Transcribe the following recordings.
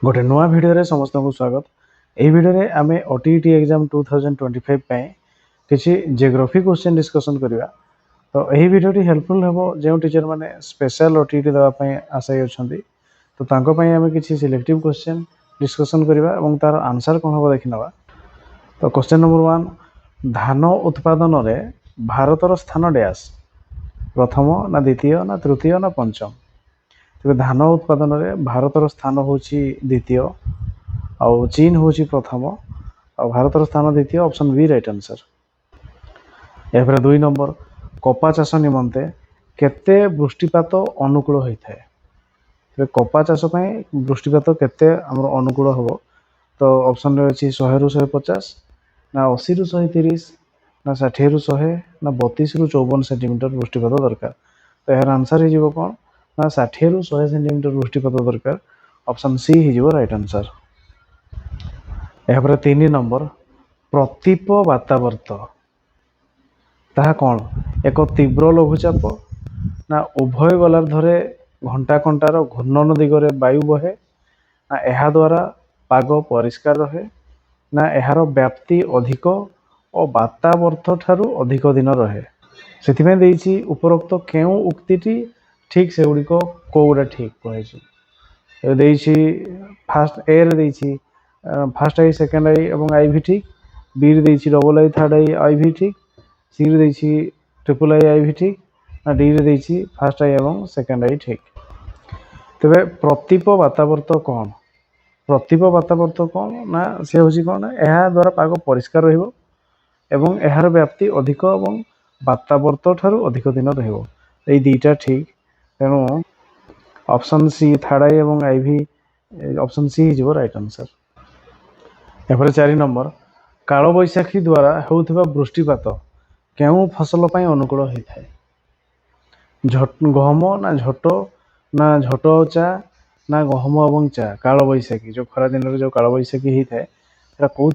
गोटे नुआ भिडियो समस्त को स्वागत। यही भिडियो आम ओटीईटी एग्जाम 2025 किसी जियोग्राफी क्वेश्चन डिस्कसन करवा। तो यही भिडियो हेल्पफुल हम जो टीचर मैंने स्पेशल ओटीईटी देवाई आशायी अच्छा तो आम किसी सिलेक्टिव क्वेश्चन डिस्कसन करवा और तार आंसर कौन हम देखी ना। तो क्वेश्चन नंबर 1 धान उत्पादन रे भारतर स्थान डैश प्रथम ना द्वितीय ना तृतीय ना पंचम। तेज धान उत्पादन में भारतर स्थान हूँ द्वितीय आउ चीन हूँ प्रथम और भारतर स्थान द्वितीय ऑप्शन बी राइट आंसर। या 2 नंबर कपा चाष निमंते केते वृष्टिपात अनुकूल होता है। कपा चाष वृष्टिपात केते हमर अनुकूल हम तो ऑप्शन रे अछि 100 रु 150 ना 80 रु 130 ना 60 रु 100 ना 32 रु 54 सेंटीमीटर वृष्टिपात दरकार। तो यार आंसर हो कौन ना 60 रु 100 सेंटीमीटर वृष्टिपात दरकार ऑप्शन सी हो राइट आंसर। या 3 नंबर प्रतीप वातावर्त ताहा कौन एक तीव्र लघुचाप ना उभय गोलार्धरे घंटा कंटार घूर्णन दिगरे वायु बहे ना एहा द्वारा पाग परिष्कार रहे ना एहार व्याप्ति अधिक और वातावर्त ठारू अधिक दिन रहे। से देइछि उपरोक्त केउ उक्तिटी ठीक से गुड़िक कौटा ठीक कही फास्ट ए रे फास्ट आई सेकेंड आई और आई भी ठीक बी रे डबल आई थर्ड आई भी ठीक सी रे ट्रिपल आई भी ठीक ना डी रे फास्ट आई और सेकेंड आई ठीक। तेरे प्रतीप वातावर्त कौन प्रतीप वातावर्त कौन ना सी हूँ कौन यह द्वारा पाग परिष्कार एवं यार व्याप्ति अधिक और वातावर्त ठारू अधिक दिन रही दुईटा ठीक। तेणु ऑप्शन सी थर्ड आई और आई भी ऑप्शन सी हो राइट आंसर। या 4 नंबर काल बैशाखी द्वारा होउथिबा वृष्टिपात केउ फसल पाई अनुकूल होता है। गहम ना झोट ना झोट चा ना गहम और चा काल बैशाखी जो खरा दिन जो काल बैशाखी होता है कौन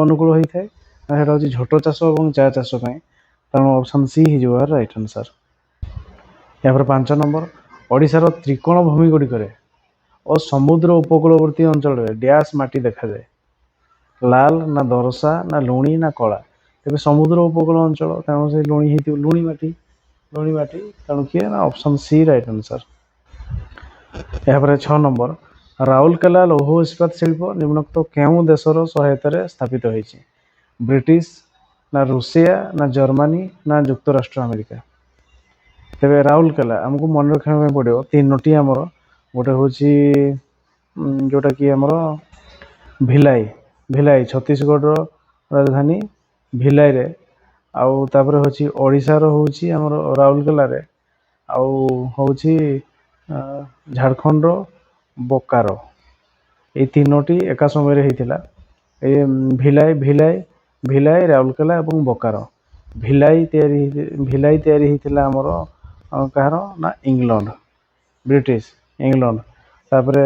अनुकूल होता है ना हूँ झोट चाष और चा चाष तेणु ऑप्शन सी हो राइट आंसर। या 5 नंबर ओडिशार त्रिकोण भूमि गुड़िक और समुद्र उपकूलवर्ती अंचल डैश माटी देखा जाए लाल ना दरसा ना लुणी ना कला। तेज समुद्र उपकूल अंचल तेणु से लुणी माटी तेणु किए ना ऑप्शन सी राइट आंसर। या 6 नंबर राउरकेला लौह इस्पात शिल्प निम्नोक्त केउ देशर सहायतार स्थापित होती ब्रिटिश ना रूसिया ना जर्मनी ना युक्तराष्ट्र अमेरिका। तेरे राउरकेला आमको मन रखा पड़ो 3टी आमर गोटे हूँ जोटा कि आमर भिलाई भिलाई छत्तीसगढ़ राजधानी भिलाई रे आउ तापर हूँ ओडिशार हूँ आमर राउरकेला रे आउ हूँ झारखंड बोकारो ये 3टी एका समय होता भिलाई भिलाई भिलाई राउरकेला और बोकारो। भिलाई तैयारी होता आमर कहार ना इंग्लैंड ब्रिटिश इंग्लैंड तापरे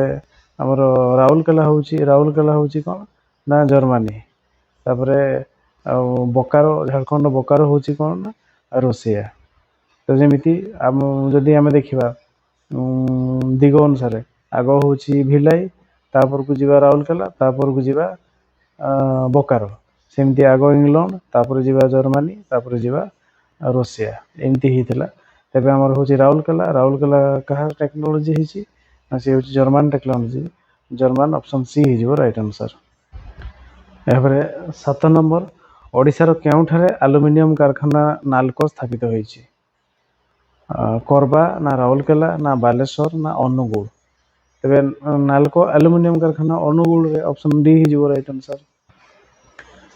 आमर राउरकेला हूँ कौन ना जर्मनी तापरे बोकारो झारखंड बोकारो हूँ कौन ना रूसिया। तो जमीती जदि आम देखा दिग अनुसार आग हूँ भिलाई तापर को जीवा राउरकेला तापर को जीवा बोकारो सेमती आग इंग्लैंड तापर जीवा जर्मनी तापर जीवा रूसिया एमती होता। तेज आमर हूँ राउरकेला कहा टेक्नोलोजी होती सी हूँ जर्मन टेक्नोलोजी जर्मन ऑप्शन सी हो राइट आंसर। या 7 नंबर ओडिशार केउठारे एल्युमिनियम कारखाना नालको स्थापित होती करबा ना राउरकेला ना बालेश्वर ना अनुगुल। तेज नालको एल्युमिनियम कारखाना अनुगुल रे ऑप्शन डी हो राइट आंसर।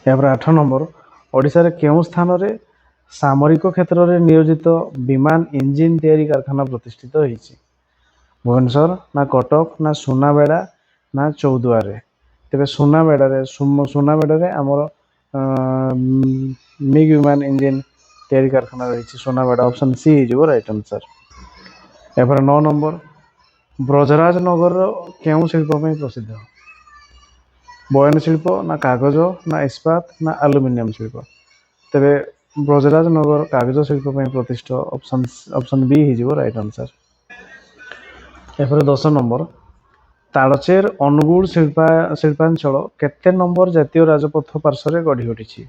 या 8 नंबर ओडिशार केउ स्थान रे सामरिक क्षेत्र में नियोजित विमान इंजिन तैयारी कारखाना प्रतिष्ठित होती भुवनेश्वर ना कटक ना सुनाबेड़ा ना चौदुआरे। तेज सुनाबेड़ा आमर मिग विमान इंजिन तैयारी कारखाना रही सुनाबेड़ा ऑप्शन सी हो राइट आंसर। या 9 नंबर ब्रजराज नगर केउ शिल्प प्रसिद्ध बयन शिल्प ना कागज ना इस्पात ना एल्युमिनियम शिल्प। तेरे ब्रजराज नगर कागज शिल्प प्रतिष्ठित ऑप्शन बी हो राइट आंसर। या 10 नंबर ତାଳଚେର ଅନୁଗୁଳ ଶିଳ୍ପାଞ୍ଚଳ କେତେ ନମ୍ବର ଜାତୀୟ ରାଜପଥ ପାର୍ଶ୍ୱରେ ଗଢ଼ି ଉଠିଛି?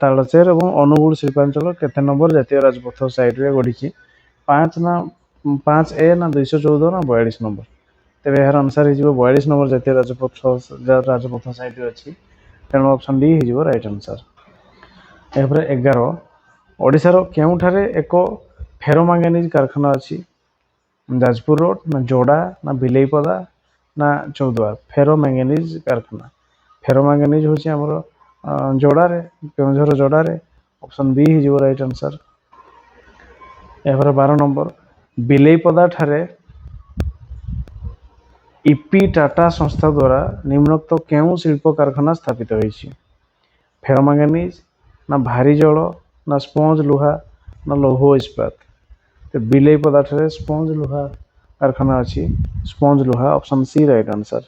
ତାଳଚେର ଏବଂ ଅନୁଗୁଳ ଶିଳ୍ପାଞ୍ଚଳ କେତେ ନମ୍ବର ଜାତୀୟ ରାଜପଥ ସାଇଡରେ ଗଢ଼ିଛି? 5 ନା 214 ନା 42 ନମ୍ବର। ତେବେ ଏହାର ଆନ୍ସର ହେଇଯିବ 42 ନମ୍ବର ଜାତୀୟ ରାଜପଥ ସାଇଡରେ ଅଛି। ତେଣୁ ଅପସନ୍ ଡି ହେଇଯିବ ରାଇଟ୍ ଆନ୍ସର। ଏହାପରେ 11 ଓଡ଼ିଶାର କେଉଁଠାରେ ଏକ ଫେରୋମାଙ୍ଗାନିଜ କାରଖାନା ଅଛି? ଯାଜପୁର ରୋଡ ନା ଯୋଡା ନା ବିଲେଇପଦା ନା ଚୌଦ୍ୱାର? ଫେରୋମାଙ୍ଗାନିଜ କାରଖାନା। ଫେରୋମାଙ୍ଗାନିଜ ହେଉଛି ଆମର ଯୋଡାରେ, କେଉଁଝର ଯୋଡାରେ। ଅପସନ୍ ବି ହେଇଯିବ ରାଇଟ୍ ଆନ୍ସର। ଏହାପରେ 12 ନମ୍ବର ବିଲେଇପଦା ଠାରେ ଇପି ଟାଟା ସଂସ୍ଥା ଦ୍ୱାରା ନିମ୍ନୋକ୍ତ କେଉଁ ଶିଳ୍ପ କାରଖାନା ସ୍ଥାପିତ ହୋଇଛି? ଫେରୋମାଙ୍ଗାନିଜ ନା ଭାରି ଜଳ ନା ସ୍ପଞ୍ଜ ଲୁହା ନା ଲୌହ ଇସ୍ପାତ? ବିଲେଇପଦା ଠାରେ ସ୍ପଞ୍ଜ ଲୁହା କାରଖାନା ଅଛି। ସ୍ପଞ୍ଜ ଲୁହା, ଅପସନ୍ ସି ରାଇଟ୍ ଆନ୍ସର।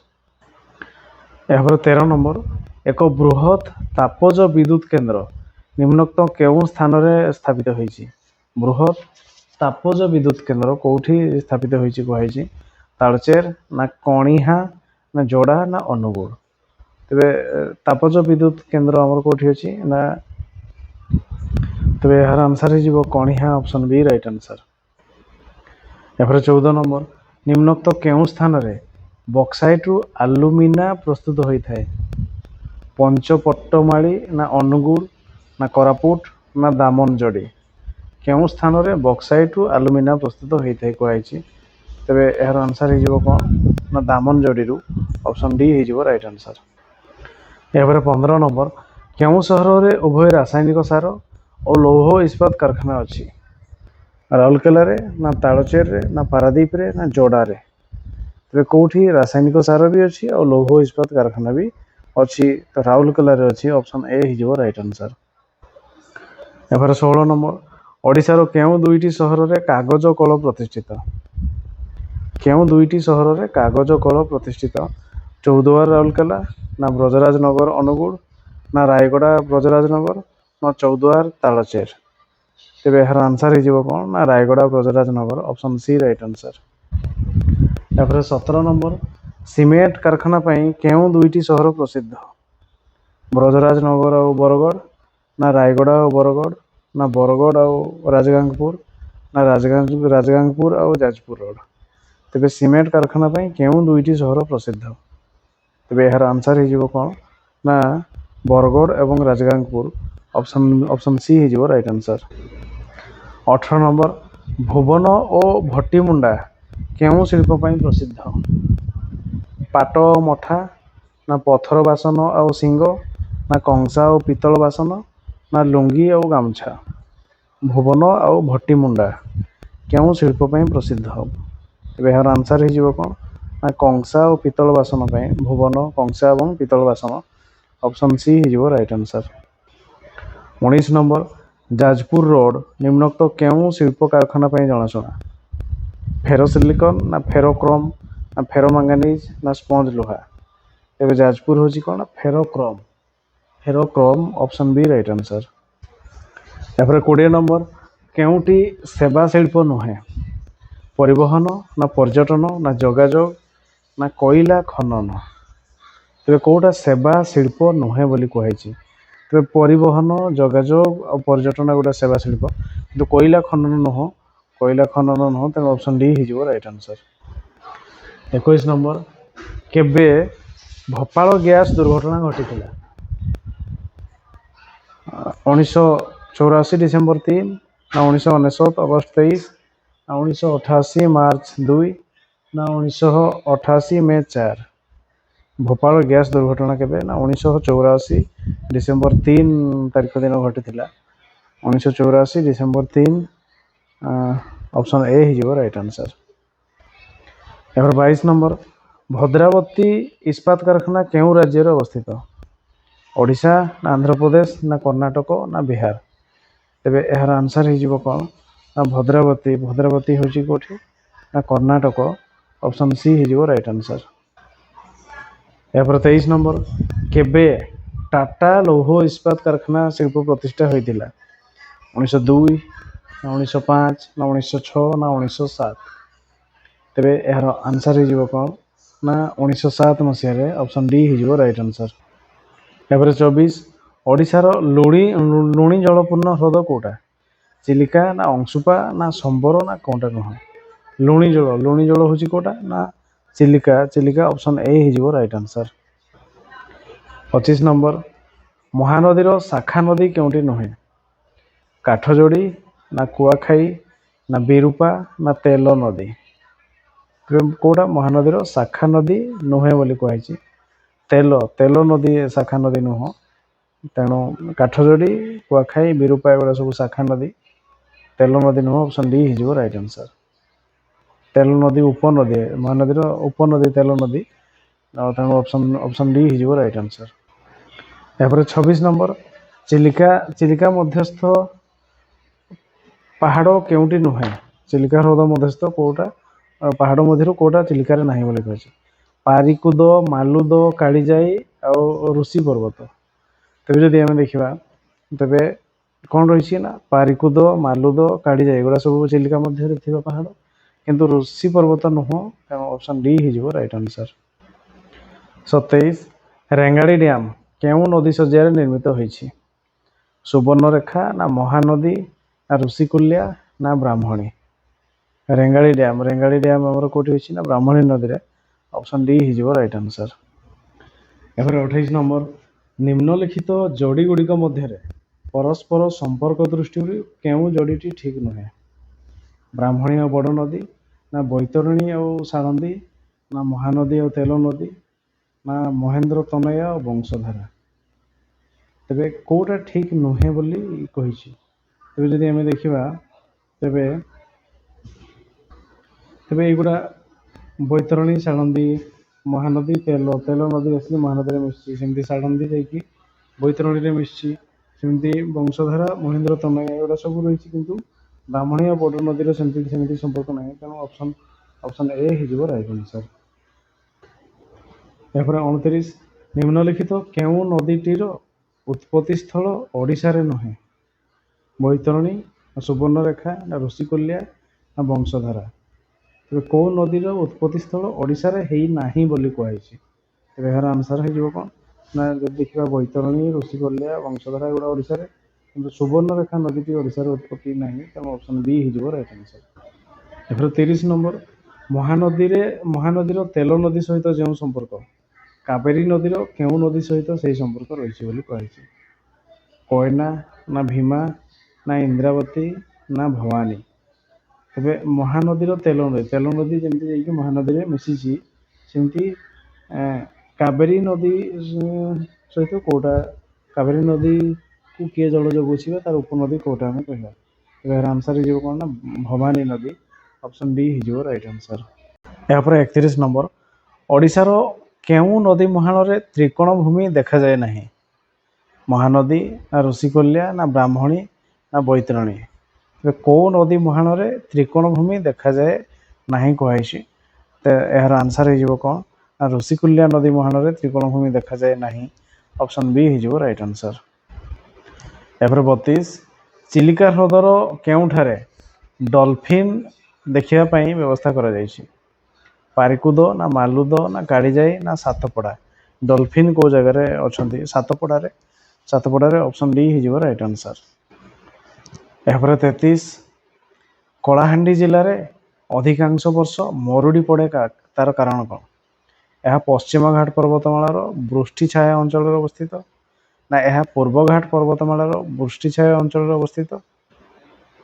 ଏହାପରେ 13 ନମ୍ବର ଏକ ବୃହତ ତାପଜ ବିଦ୍ୟୁତ କେନ୍ଦ୍ର ନିମ୍ନୋକ୍ତ କେଉଁ ସ୍ଥାନରେ ସ୍ଥାପିତ ହୋଇଛି? ବୃହତ ତାପଜ ବିଦ୍ୟୁତ କେନ୍ଦ୍ର କୋଉଠି ସ୍ଥାପିତ ହୋଇଛି କୁହାଯାଇଛି? ତାଳଚେର ନା କଣିହାଁ ନା ଯୋଡା ନା ଅନୁଗୁଳ? ତେବେ ତାପଜ ବିଦ୍ୟୁତ କେନ୍ଦ୍ର ଆମର କୋଉଠି ଅଛି ନା, ତେବେ ଏହାର ଆନ୍ସର ହେଇଯିବ କଣିହାଁ, ଅପସନ୍ ବି ରାଇଟ୍ ଆନ୍ସର। ଏହାପରେ 14 ନମ୍ବର ନିମ୍ନୋକ୍ତ କେଉଁ ସ୍ଥାନରେ ବକ୍ସାଇଟରୁ ଆଲୁମିନା ପ୍ରସ୍ତୁତ ହୋଇଥାଏ? ପଞ୍ଚପଟ୍ଟମାଳି ନା ଅନୁଗୁଳ ନା କୋରାପୁଟ ନା ଦାମନଯୋଡ଼ି? କେଉଁ ସ୍ଥାନରେ ବକ୍ସାଇଟରୁ ଆଲୁମିନା ପ୍ରସ୍ତୁତ ହୋଇଥାଏ କୁହାଯାଇଛି? ତେବେ ଏହାର ଆନ୍ସର ହେଇଯିବ କ'ଣ ନା ଦାମନଯୋଡ଼ିରୁ। ଅପସନ୍ ଡି ହେଇଯିବ ରାଇଟ୍ ଆନ୍ସର। ଏହାପରେ 15 ନମ୍ବର କେଉଁ ସହରରେ ଉଭୟ ରାସାୟନିକ ସାର ଓ ଲୌହ ଇସ୍ପାତ କାରଖାନା ଅଛି? ରାଉରକେଲାରେ ନା ତାଳଚେରରେ ନା ପାରାଦୀପରେ ନା ଯୋଡାରେ? ତେବେ କୋଉଠି ରାସାୟନିକ ସାର ବି ଅଛି ଆଉ ଲୌହ ଇସ୍ପାତ କାରଖାନା ବି ଅଛି? ତ ରାଉରକେଲାରେ ଅଛି। ଅପସନ୍ ଏ ହେଇଯିବ ରାଇଟ୍ ଆନ୍ସର। ଏହାପରେ 16 ନମ୍ବର ଓଡ଼ିଶାର କେଉଁ ଦୁଇଟି ସହରରେ କାଗଜ କଳ ପ୍ରତିଷ୍ଠିତ? କେଉଁ ଦୁଇଟି ସହରରେ କାଗଜ କଳ ପ୍ରତିଷ୍ଠିତ? ଚୌଦ୍ୱାର ରାଉରକେଲା ନା ବ୍ରଜରାଜ ନଗର ଅନୁଗୁଳ ନା ରାୟଗଡ଼ା ବ୍ରଜରାଜ ନଗର ନା ଚୌଦ୍ୱାର ତାଳଚେର? ତେବେ ଏହାର ଆନ୍ସର ହେଇଯିବ କ'ଣ ନା Rayagada Brajarajnagar. Option C right answer. ତାପରେ 17 ନମ୍ବର ସିମେଣ୍ଟ କାରଖାନା ପାଇଁ କେଉଁ ଦୁଇଟି ସହର ପ୍ରସିଦ୍ଧ? ବ୍ରଜରାଜ ନଗର ଆଉ ବରଗଡ଼ ନା ରାୟଗଡ଼ା ଆଉ ବରଗଡ଼ ନା ବରଗଡ଼ ଆଉ ରାଜଗାଙ୍ଗପୁର ନା ରାଜଗାଙ୍ଗପୁର ଆଉ ଯାଜପୁର ରୋଡ? ତେବେ ସିମେଣ୍ଟ କାରଖାନା ପାଇଁ କେଉଁ ଦୁଇଟି ସହର ପ୍ରସିଦ୍ଧ? ତେବେ ଏହାର ଆନ୍ସର ହେଇଯିବ କ'ଣ ନା ବରଗଡ଼ ଏବଂ ରାଜଗାଙ୍ଗପୁର। ଅପସନ୍ ସି ହେଇଯିବ ରାଇଟ୍ ଆନ୍ସର। 18 ନମ୍ବର ଭୁବନ ଓ ଭଟିମୁଣ୍ଡା କେଉଁ ଶିଳ୍ପ ପାଇଁ ପ୍ରସିଦ୍ଧ? ପାଟ ଆଉ ମଠା ନା ପଥର ବାସନ ଆଉ ଶିଙ୍ଗ ନା କଂସା ଆଉ ପିତ୍ତଳ ବାସନ ନା ଲୁଙ୍ଗି ଆଉ ଗାମୁଛା? ଭୁବନ ଆଉ ଭଟିମୁଣ୍ଡା କେଉଁ ଶିଳ୍ପ ପାଇଁ ପ୍ରସିଦ୍ଧ? ତେବେ ଏହାର ଆନ୍ସର ହେଇଯିବ କ'ଣ ନା କଂସା ଆଉ ପିତ୍ତଳ ବାସନ ପାଇଁ ଭୁବନ କଂସା ଏବଂ ପିତ୍ତଳ ବାସନ। ଅପସନ୍ ସି ହେଇଯିବ right answer. 19 number Jajpur road ନିମ୍ନୋକ୍ତ କେଉଁ ଶିଳ୍ପ କାରଖାନା ପାଇଁ ଜଣାଶୁଣା? ଫେରୋସିଲିକନ ନା ଫେରୋକ୍ରୋମ ନା ଫେରୋମାଙ୍ଗାନିଜ ନା ସ୍ପଞ୍ଜ ଲୁହା? ତେବେ ଯାଜପୁର ହେଉଛି କ'ଣ ferrochrome. Ferrochrome, option B right answer. ତାପରେ 20 ନମ୍ବର କେଉଁଟି ସେବା ଶିଳ୍ପ ନୁହେଁ? ପରିବହନ ନା ପର୍ଯ୍ୟଟନ ନା ଯୋଗାଯୋଗ ନା କୋଇଲା ଖନନ? ତେବେ କୋଉଟା ସେବା ଶିଳ୍ପ ନୁହେଁ ବୋଲି କୁହାଯାଇଛି? ତେବେ ପରିବହନ, ଯୋଗାଯୋଗ ଆଉ ପର୍ଯ୍ୟଟନ ଗୋଟେ ସେବା ଶିଳ୍ପ, କିନ୍ତୁ କୋଇଲା ଖନନ ନୁହଁ। ତେଣୁ ଅପସନ୍ ଡି ହେଇଯିବ ରାଇଟ୍ ଆନ୍ସର। 21 ନମ୍ବର କେବେ ଭୋପାଳ ଗ୍ୟାସ୍ ଦୁର୍ଘଟଣା ଘଟିଥିଲା? 1984 ଡିସେମ୍ବର 3 ନା 1999 ଅଗଷ୍ଟ 23 ନା 1988 ମାର୍ଚ୍ଚ 2 ନା 1988 ମେ 4? ଭୋପାଳ ଗ୍ୟାସ୍ ଦୁର୍ଘଟଣା କେବେ ନା 1984 ଡିସେମ୍ବର 3 ତାରିଖ ଦିନ ଘଟିଥିଲା। 1984 ଡିସେମ୍ବର 3। ଅପସନ୍ ଏ ହେଇଯିବ ରାଇଟ୍ ଆନ୍ସର। ଏହାର 22 ନମ୍ବର ଭଦ୍ରାବତୀ ଇସ୍ପାତ କାରଖାନା କେଉଁ ରାଜ୍ୟରେ ଅବସ୍ଥିତ? ଓଡ଼ିଶା ନା ଆନ୍ଧ୍ରପ୍ରଦେଶ ନା କର୍ଣ୍ଣାଟକ ନା ବିହାର? ତେବେ ଏହାର ଆନ୍ସର ହେଇଯିବ କ'ଣ ନା ଭଦ୍ରାବତୀ ହେଉଛି କେଉଁଠି ନା କର୍ଣ୍ଣାଟକ। ଅପସନ୍ ସି ହେଇଯିବ ରାଇଟ୍ ଆନ୍ସର। ଏହାପରେ 23 ନମ୍ବର କେବେ ଟାଟା ଲୌହ ଇସ୍ପାତ କାରଖାନା ଶିଳ୍ପ ପ୍ରତିଷ୍ଠା ହୋଇଥିଲା? 1902 ନା 1905 ନା 1906 ନା 1907? ତେବେ ଏହାର ଆନ୍ସର ହେଇଯିବ କ'ଣ ନା 1907 ମସିହାରେ ଅପସନ୍ ଡି ହେଇଯିବ ରାଇଟ୍ ଆନ୍ସର। ଏପରେ 24 ଓଡ଼ିଶାର ଲୁଣି ଜଳପୂର୍ଣ୍ଣ ହ୍ରଦ କୋଉଟା? ଚିଲିକା ନା ଅଂଶୁପା ନା ସମ୍ବର ନା କଣଟା ନୁହଁ? ଲୁଣି ଜଳ ହେଉଛି କୋଉଟା ନା ଚିଲିକା। ଚିଲିକା ଅପସନ୍ ଏ ହେଇଯିବ ରାଇଟ୍ ଆନ୍ସର। 25 ନମ୍ବର ମହାନଦୀର ଶାଖା ନଦୀ କେଉଁଠି ନୁହେଁ? କାଠଯୋଡ଼ି ନା କୁଆଖାଇ ନା ବିରୂପା ନା ତେଲ ନଦୀ? କୋଉଟା ମହାନଦୀର ଶାଖା ନଦୀ ନୁହେଁ ବୋଲି କୁହାଯାଇଛି? ତେଲ ନଦୀ ଶାଖା ନଦୀ ନୁହଁ। ତେଣୁ କାଠଯୋଡ଼ି କୁଆଖାଇ ବିରୂପା ଏଗୁଡ଼ା ସବୁ ଶାଖା ନଦୀ, ତେଲ ନଦୀ ନୁହଁ। ଅପସନ୍ ଡି ହେଇଯିବ ରାଇଟ୍ ଆନ୍ସର। ତେଲ ନଦୀ ଉପନଦୀ, ମହାନଦୀର ଉପନଦୀ ତେଲ ନଦୀ, ତେଣୁ ଅପସନ୍ ଡି ହେଇଯିବ ରାଇଟ୍ ଆନ୍ସର। ଏହାପରେ 26 ନମ୍ବର ଚିଲିକା ମଧ୍ୟସ୍ଥ ପାହାଡ଼ କେଉଁଠି ନୁହେଁ? ଚିଲିକା ହ୍ରଦ ମଧ୍ୟସ୍ଥ କୋଉଟା ପାହାଡ଼ ମଧ୍ୟରୁ କୋଉଟା ଚିଲିକାରେ ନାହିଁ ବୋଲି କହିଛି? ପାରିକୁଦ, ମାଲୁଦ, କାଳିଜାଇ ଆଉ ଋଷି ପର୍ବତ। ତେବେ ଯଦି ଆମେ ଦେଖିବା ତେବେ କ'ଣ ରହିଛି ନା ପାରିକୁଦ, ମାଲୁଦ, କାଳିଜାଇ ଏଗୁଡ଼ା ସବୁ ଚିଲିକା ମଧ୍ୟରେ ଥିବା ପାହାଡ଼, କିନ୍ତୁ ଋଷି ପର୍ବତ ନୁହଁ। ତେଣୁ ଅପସନ୍ ଡି ହେଇଯିବ ରାଇଟ୍ ଆନ୍ସର। 27 ରେଙ୍ଗାଲି ଡ୍ୟାମ୍ କେଉଁ ନଦୀ ଶଯ୍ୟାରେ ନିର୍ମିତ ହୋଇଛି? ସୁବର୍ଣ୍ଣରେଖା ନା ମହାନଦୀ ନା ଋଷିକୁଲ୍ୟା ନା ବ୍ରାହ୍ମଣୀ? ରେଙ୍ଗାଲି ଡ୍ୟାମ୍ ଆମର କୋଉଠି ଅଛି ନା ବ୍ରାହ୍ମଣୀ ନଦୀରେ। ଅପସନ୍ ଡି ହେଇଯିବ ରାଇଟ୍ ଆନ୍ସର। ଏପରେ 28 ନମ୍ବର ନିମ୍ନଲିଖିତ ଯୋଡ଼ି ଗୁଡ଼ିକ ମଧ୍ୟରେ ପରସ୍ପର ସମ୍ପର୍କ ଦୃଷ୍ଟିରୁ କେଉଁ ଯୋଡ଼ିଟି ଠିକ୍ ନୁହେଁ? ବ୍ରାହ୍ମଣୀ ଆଉ ବଡ଼ ନଦୀ ନା ବୈତରଣୀ ଆଉ ସାଳନ୍ଦୀ ନା ମହାନଦୀ ଆଉ ତେଲ ନଦୀ ନା ମହେନ୍ଦ୍ର ତନୟା ଆଉ ବଂଶଧାରା? ତେବେ କୋଉଟା ଠିକ୍ ନୁହେଁ ବୋଲି କହିଛି? ତେବେ ଯଦି ଆମେ ଦେଖିବା ତେବେ ଏଇଗୁଡ଼ା ବୈତରଣୀ, ସାଳନ୍ଦୀ, ମହାନଦୀ, ତେଲ ନଦୀ ଆସିକି ମହାନଦୀରେ ମିଶିଛି, ସେମିତି ସାଳନ୍ଦୀ ଯାଇକି ବୈତରଣୀରେ ମିଶିଛି, ସେମିତି ବଂଶଧାରା, ମହେନ୍ଦ୍ର ତନୟା ଏଗୁଡ଼ା ସବୁ ରହିଛି, କିନ୍ତୁ ବ୍ରାହ୍ମଣୀ ଆଉ ବଡ଼ ନଦୀର ସେମିତି ସମ୍ପର୍କ ନାହିଁ। ତେଣୁ ଅପସନ୍ ଏ ହେଇଯିବ ରାଇଟ୍ ଆନ୍ସର। ଏହାପରେ 29 ନିମ୍ନଲିଖିତ କେଉଁ ନଦୀଟିର ଉତ୍ପତ୍ତି ସ୍ଥଳ ଓଡ଼ିଶାରେ ନୁହେଁ? ବୈତରଣୀ ନା ସୁବର୍ଣ୍ଣରେଖା ନା ଋଷିକୁଲ୍ୟା ନା ବଂଶଧାରା? ତେବେ କେଉଁ ନଦୀର ଉତ୍ପତ୍ତି ସ୍ଥଳ ଓଡ଼ିଶାରେ ହେଇନାହିଁ ବୋଲି କୁହାଯାଇଛି? ତେବେ ଏହାର ଆନ୍ସର ହେଇଯିବ କ'ଣ ନା ଯଦି ଦେଖିବା ବୈତରଣୀ, ଋଷିକୁଲ୍ୟା, ବଂଶଧାରା ଏଗୁଡ଼ା ଓଡ଼ିଶାରେ, କିନ୍ତୁ ସୁବର୍ଣ୍ଣରେଖା ନଦୀଟି ଓଡ଼ିଶାରେ ଉତ୍ପତ୍ତି ନାହିଁ। ତେଣୁ ଅପସନ୍ ବି ହେଇଯିବ ରାଇଟ୍ ଆନ୍ସର। ଏଥର 30 ନମ୍ବର ମହାନଦୀର ତେଲ ନଦୀ ସହିତ ଯେଉଁ ସମ୍ପର୍କ କାବେରୀ ନଦୀର କେଉଁ ନଦୀ ସହିତ ସେହି ସମ୍ପର୍କ ରହିଛି ବୋଲି କୁହାଯାଇଛି? କୋୟନା ନା ଭୀମା ନା ଇନ୍ଦ୍ରାବତୀ ନା ଭବାନୀ? ତେବେ ମହାନଦୀର ତେଲ ନଦୀ ଯେମିତି ଯାଇକି ମହାନଦୀରେ ମିଶିଛି, ସେମିତି କାବେରୀ ନଦୀ ସହିତ କୋଉଟା କାବେରୀ ନଦୀକୁ କିଏ ଜଳ ଯୋଗାଉଛି ବା ତାର ଉପନଦୀ କୋଉଟା ଆମେ କହିବା? ତେବେ ଏହାର ଆନ୍ସର ହେଇଯିବ କ'ଣ ନା ଭବାନୀ ନଦୀ। ଅପସନ୍ ଡି ହେଇଯିବ ରାଇଟ୍ ଆନ୍ସର। ଏହାପରେ 31 ନମ୍ବର ଓଡ଼ିଶାର କେଉଁ ନଦୀ ମୁହାଣରେ ତ୍ରିକୋଣ ଭୂମି ଦେଖାଯାଏ ନାହିଁ? ମହାନଦୀ ନା ଋଷିକୁଲ୍ୟା ନା ବ୍ରାହ୍ମଣୀ ନା ବୈତରଣୀ? ତେବେ କେଉଁ ନଦୀ ମୁହାଣରେ ତ୍ରିକୋଣ ଭୂମି ଦେଖାଯାଏ ନାହିଁ କୁହାଯାଇଛି? ତ ଏହାର ଆନ୍ସର ହେଇଯିବ କ'ଣ ନା ଋଷିକୁଲ୍ୟା ନଦୀ ମୁହାଣରେ ତ୍ରିକୋଣ ଭୂମି ଦେଖାଯାଏ ନାହିଁ। ଅପସନ୍ ବି ହେଇଯିବ ରାଇଟ୍ ଆନ୍ସର। ଏହାପରେ 32 ଚିଲିକା ହ୍ରଦର କେଉଁଠାରେ ଡଲଫିନ୍ ଦେଖିବା ପାଇଁ ବ୍ୟବସ୍ଥା କରାଯାଇଛି? ପାରିକୁଦ ନା ମାଲୁଦ ନା କାଳିଜାଇ ନା ସାତପଡ଼ା? ଡଲଫିନ୍ କେଉଁ ଜାଗାରେ ଅଛନ୍ତି? ସାତପଡ଼ାରେ। ଅପସନ୍ ଡି ହେଇଯିବ ରାଇଟ୍ ଆନ୍ସର। ଏହାପରେ 33 କଳାହାଣ୍ଡି ଜିଲ୍ଲାରେ ଅଧିକାଂଶ ବର୍ଷ ମରୁଡ଼ି ପଡ଼େ, ତାର କାରଣ କ'ଣ? ଏହା ପଶ୍ଚିମଘାଟ ପର୍ବତମାଳାର ବୃଷ୍ଟିଛାୟା ଅଞ୍ଚଳରେ ଅବସ୍ଥିତ ନା ଏହା ପୂର୍ବଘାଟ ପର୍ବତମାଳାର ବୃଷ୍ଟିଛାୟା ଅଞ୍ଚଳରେ ଅବସ୍ଥିତ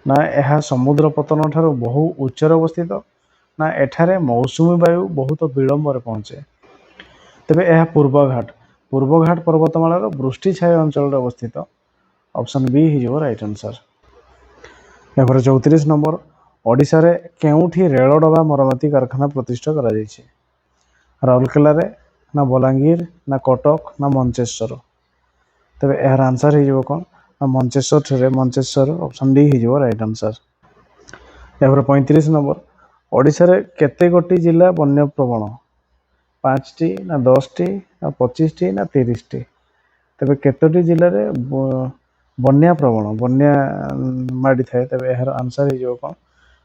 ନା ଏହା ସମୁଦ୍ର ପତନ ଠାରୁ ବହୁ ଉଚ୍ଚରେ ଅବସ୍ଥିତ ନା ଏଠାରେ ମୌସୁମୀ ବାୟୁ ବହୁତ ବିଳମ୍ବରେ ପହଞ୍ଚେ? ତେବେ ଏହା ପୂର୍ବଘାଟ ପର୍ବତମାଳାର ବୃଷ୍ଟିଛାୟା ଅଞ୍ଚଳରେ ଅବସ୍ଥିତ। ଅପସନ୍ ବି ହେଇଯିବ ରାଇଟ୍ ଆନ୍ସର। ଏହାପରେ 34 ନମ୍ବର ଓଡ଼ିଶାରେ କେଉଁଠି ରେଳ ଡବା ମରାମତି କାରଖାନା ପ୍ରତିଷ୍ଠା କରାଯାଇଛି? ରାଉରକେଲାରେ ନା ବଲାଙ୍ଗୀର ନା କଟକ ନା ମଞ୍ଚେଶ୍ୱର? ତେବେ ଏହାର ଆନ୍ସର ହେଇଯିବ କ'ଣ ନା ମଞ୍ଚେଶ୍ୱର। ଅପସନ୍ ଡି ହେଇଯିବ ରାଇଟ୍ ଆନ୍ସର। ଏହାପରେ 35 ନମ୍ବର ଓଡ଼ିଶାରେ କେତେ ଗୋଟି ଜିଲ୍ଲା ବନ୍ୟପ୍ରବଣ? 5ଟି ନା 10ଟି ନା 25ଟି ନା 30ଟି? ତେବେ କେତୋଟି ଜିଲ୍ଲାରେ ବନ୍ୟା ମାଡ଼ିଥାଏ? ତେବେ ଏହାର ଆନ୍ସର ହେଇଯିବ କ'ଣ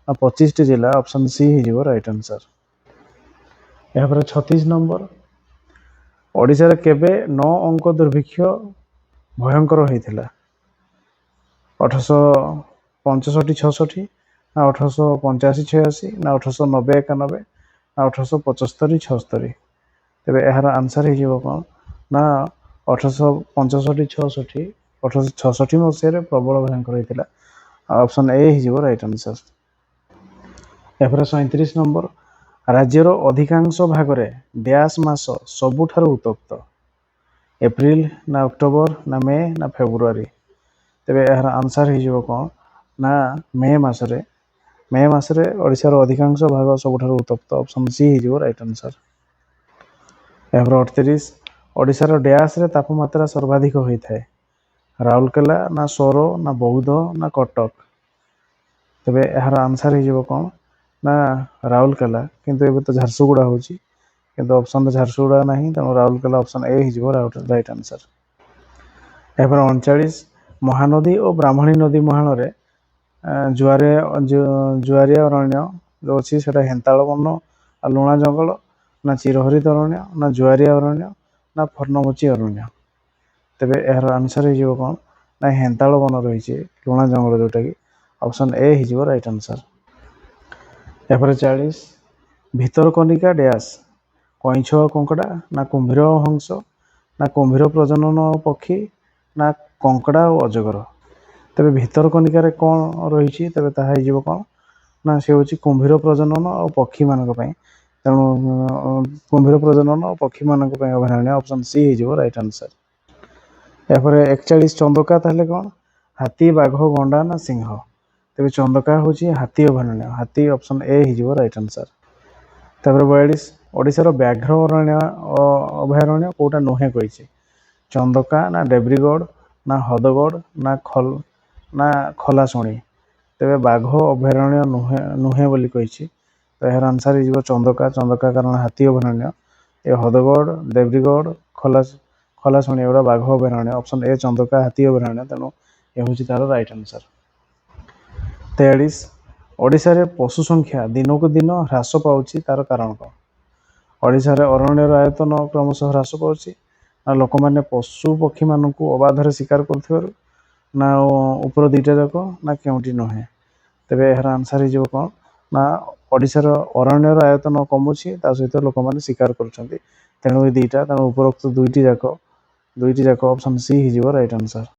ନା 25ଟି ଜିଲ୍ଲା? ଅପସନ୍ ସି ହେଇଯିବ ରାଇଟ୍ ଆନ୍ସର୍। ଏହାପରେ 36 ନମ୍ବର, ଓଡ଼ିଶାରେ କେବେ 9 ଅଙ୍କ ଦୁର୍ଭିକ୍ଷ ଭୟଙ୍କର ହୋଇଥିଲା? 1865-66, ନା 1885-86, ନା 1890-91, ନା 1875-76? ତେବେ ଏହାର ଆନ୍ସର୍ ହେଇଯିବ କ'ଣ ନା 1865-66, 1866 ମସିହାରେ ପ୍ରବଳ ଭୟଙ୍କର ହୋଇଥିଲା। ଅପସନ୍ ଏ ହେଇଯିବ ରାଇଟ୍ ଆନ୍ସର୍। ଏହାପରେ 37 ନମ୍ବର, ରାଜ୍ୟର ଅଧିକାଂଶ ଭାଗରେ ଡ୍ୟାସ୍ ମାସ ସବୁଠାରୁ ଉତ୍ତପ୍ତ? ଏପ୍ରିଲ, ନା ଅକ୍ଟୋବର, ନା ମେ, ନା ଫେବୃଆରୀ? ତେବେ ଏହାର ଆନ୍ସର୍ ହେଇଯିବ କ'ଣ ନା ମେ ମାସରେ। ମେ ମାସରେ ଓଡ଼ିଶାର ଅଧିକାଂଶ ଭାଗ ସବୁଠାରୁ ଉତ୍ତପ୍ତ। ଅପସନ୍ ସି ହେଇଯିବ ରାଇଟ୍ ଆନ୍ସର୍। ଏହାପରେ 38, ଓଡ଼ିଶାର ଡ୍ୟାସ୍ରେ ତାପମାତ୍ରା ସର୍ବାଧିକ ହୋଇଥାଏ? ରାଉରକେଲା, ନା ସୋର, ନା ବୌଦ୍ଧ, ନା କଟକ? ତେବେ ଏହାର ଆନ୍ସର୍ ହେଇଯିବ କ'ଣ ନା ରାଉରକେଲା, କିନ୍ତୁ ଏବେ ତ ଝାରସୁଗୁଡ଼ା ହେଉଛି, କିନ୍ତୁ ଅପସନ୍ରେ ଝାରସୁଗୁଡ଼ା ନାହିଁ, ତେଣୁ ରାଉରକେଲା ଅପସନ୍ ଏ ହେଇଯିବ ରାଇଟ୍ ଆନ୍ସର୍। ଏହାପରେ 39, ମହାନଦୀ ଓ ବ୍ରାହ୍ମଣୀ ନଦୀ ମୁହାଣରେ ଜୁଆରିଆ ଅରଣ୍ୟ ଯେଉଁ ଅଛି ସେଇଟା ହେନ୍ତାଳ ବନ ଆଉ ଲୁଣା ଜଙ୍ଗଲ, ନା ଚିରହରିତ ଅରଣ୍ୟ, ନା ଜୁଆରିଆ ଅରଣ୍ୟ, ନା ଫର୍ଣ୍ଣମୋଚୀ ଅରଣ୍ୟ? ତେବେ ଏହାର ଆନ୍ସର୍ ହେଇଯିବ କ'ଣ ନା ହେନ୍ତାଳ ବନ ରହିଛି, ଲୁଣା ଜଙ୍ଗଲ ଯେଉଁଟାକି। ଅପସନ୍ ଏ ହେଇଯିବ ରାଇଟ୍ ଆନ୍ସର୍। ଏହାପରେ 40, ଭିତରକନିକା ଡ୍ୟାସ୍ କଇଁଛ କଙ୍କଡ଼ା, ନା କୁମ୍ଭୀର ହଂସ, ନା କୁମ୍ଭୀର ପ୍ରଜନନ ପକ୍ଷୀ, ନା କଙ୍କଡ଼ା ଓ ଅଜଗର? ତେବେ ଭିତରକନିକାରେ କ'ଣ ରହିଛି? ତେବେ ତାହା ହେଇଯିବ କ'ଣ ନା ସେ ହେଉଛି କୁମ୍ଭୀର ପ୍ରଜନନ ଆଉ ପକ୍ଷୀମାନଙ୍କ ପାଇଁ। ତେଣୁ କୁମ୍ଭୀର ପ୍ରଜନନ ଓ ପକ୍ଷୀମାନଙ୍କ ପାଇଁ ଅଭୟାରଣ୍ୟ। ଅପସନ୍ ସି ହେଇଯିବ ରାଇଟ୍ ଆନ୍ସର୍। ଏହାପରେ 41, ଚନ୍ଦକା ତାହେଲେ କ'ଣ? ହାତୀ, ବାଘ, ଗଣ୍ଡା, ନା ସିଂହ? ତେବେ ଚନ୍ଦକା ହେଉଛି ହାତୀ ଅଭୟାରଣ୍ୟ। ହାତୀ ଅପସନ୍ ଏ ହେଇଯିବ ରାଇଟ୍ ଆନ୍ସର୍। ତାପରେ 42, ଓଡ଼ିଶାର ବ୍ୟାଘ୍ର ଅଭୟାରଣ୍ୟ କେଉଁଟା ନୁହେଁ କହିଛି? ଚନ୍ଦକା, ନା ଦେବ୍ରିଗଡ଼, ନା ହଦଗଡ଼, ନା ଖଲାଶୁଣୀ? ତେବେ ବାଘ ଅଭୟାରଣ୍ୟ ନୁହେଁ ବୋଲି କହିଛି, ତ ଏହାର ଆନ୍ସର୍ ହେଇଯିବ ଚନ୍ଦକା। ଚନ୍ଦକା କାରଣ ହାତୀ ଅଭୟାରଣ୍ୟ। ଏ ହଦଗଡ଼, ଦେବ୍ରିଗଡ଼, ଖଲାଶୁଣୀ ଏଗୁଡ଼ା ବାଘ ଅଭୟାରଣ୍ୟ। ଅପସନ୍ ଏ ଚନ୍ଦକା ହାତୀ ଅଭୟାରଣ୍ୟ, ତେଣୁ ଏ ହେଉଛି ତା'ର ରାଇଟ୍ ଆନ୍ସର୍। 43, ଓଡ଼ିଶାରେ ପଶୁ ସଂଖ୍ୟା ଦିନକୁ ଦିନ ହ୍ରାସ ପାଉଛି, ତା'ର କାରଣ କ'ଣ? ଓଡ଼ିଶାରେ ଅରଣ୍ୟର ଆୟତନ କ୍ରମଶଃ ହ୍ରାସ ପାଉଛି, ନା ଲୋକମାନେ ପଶୁ ପକ୍ଷୀମାନଙ୍କୁ ଅବାଧରେ ଶିକାର କରୁଥିବାରୁ, ନା ଉପର ଦୁଇଟା ଯାକ, ନା କେଉଁଠି ନୁହେଁ? ତେବେ ଏହାର ଆନ୍ସର୍ ହେଇଯିବ କ'ଣ ନା ଓଡ଼ିଶାର ଅରଣ୍ୟର ଆୟତନ କମୁଛି, ତା ସହିତ ଲୋକମାନେ ଶିକାର କରୁଛନ୍ତି, ତେଣୁ ଏ ଦୁଇଟା, ତେଣୁ ଉପରୋକ୍ତ ଦୁଇଟି ଯାକ ଅପସନ୍ ସି ହେଇଯିବ ରାଇଟ୍ ଆନ୍ସର୍।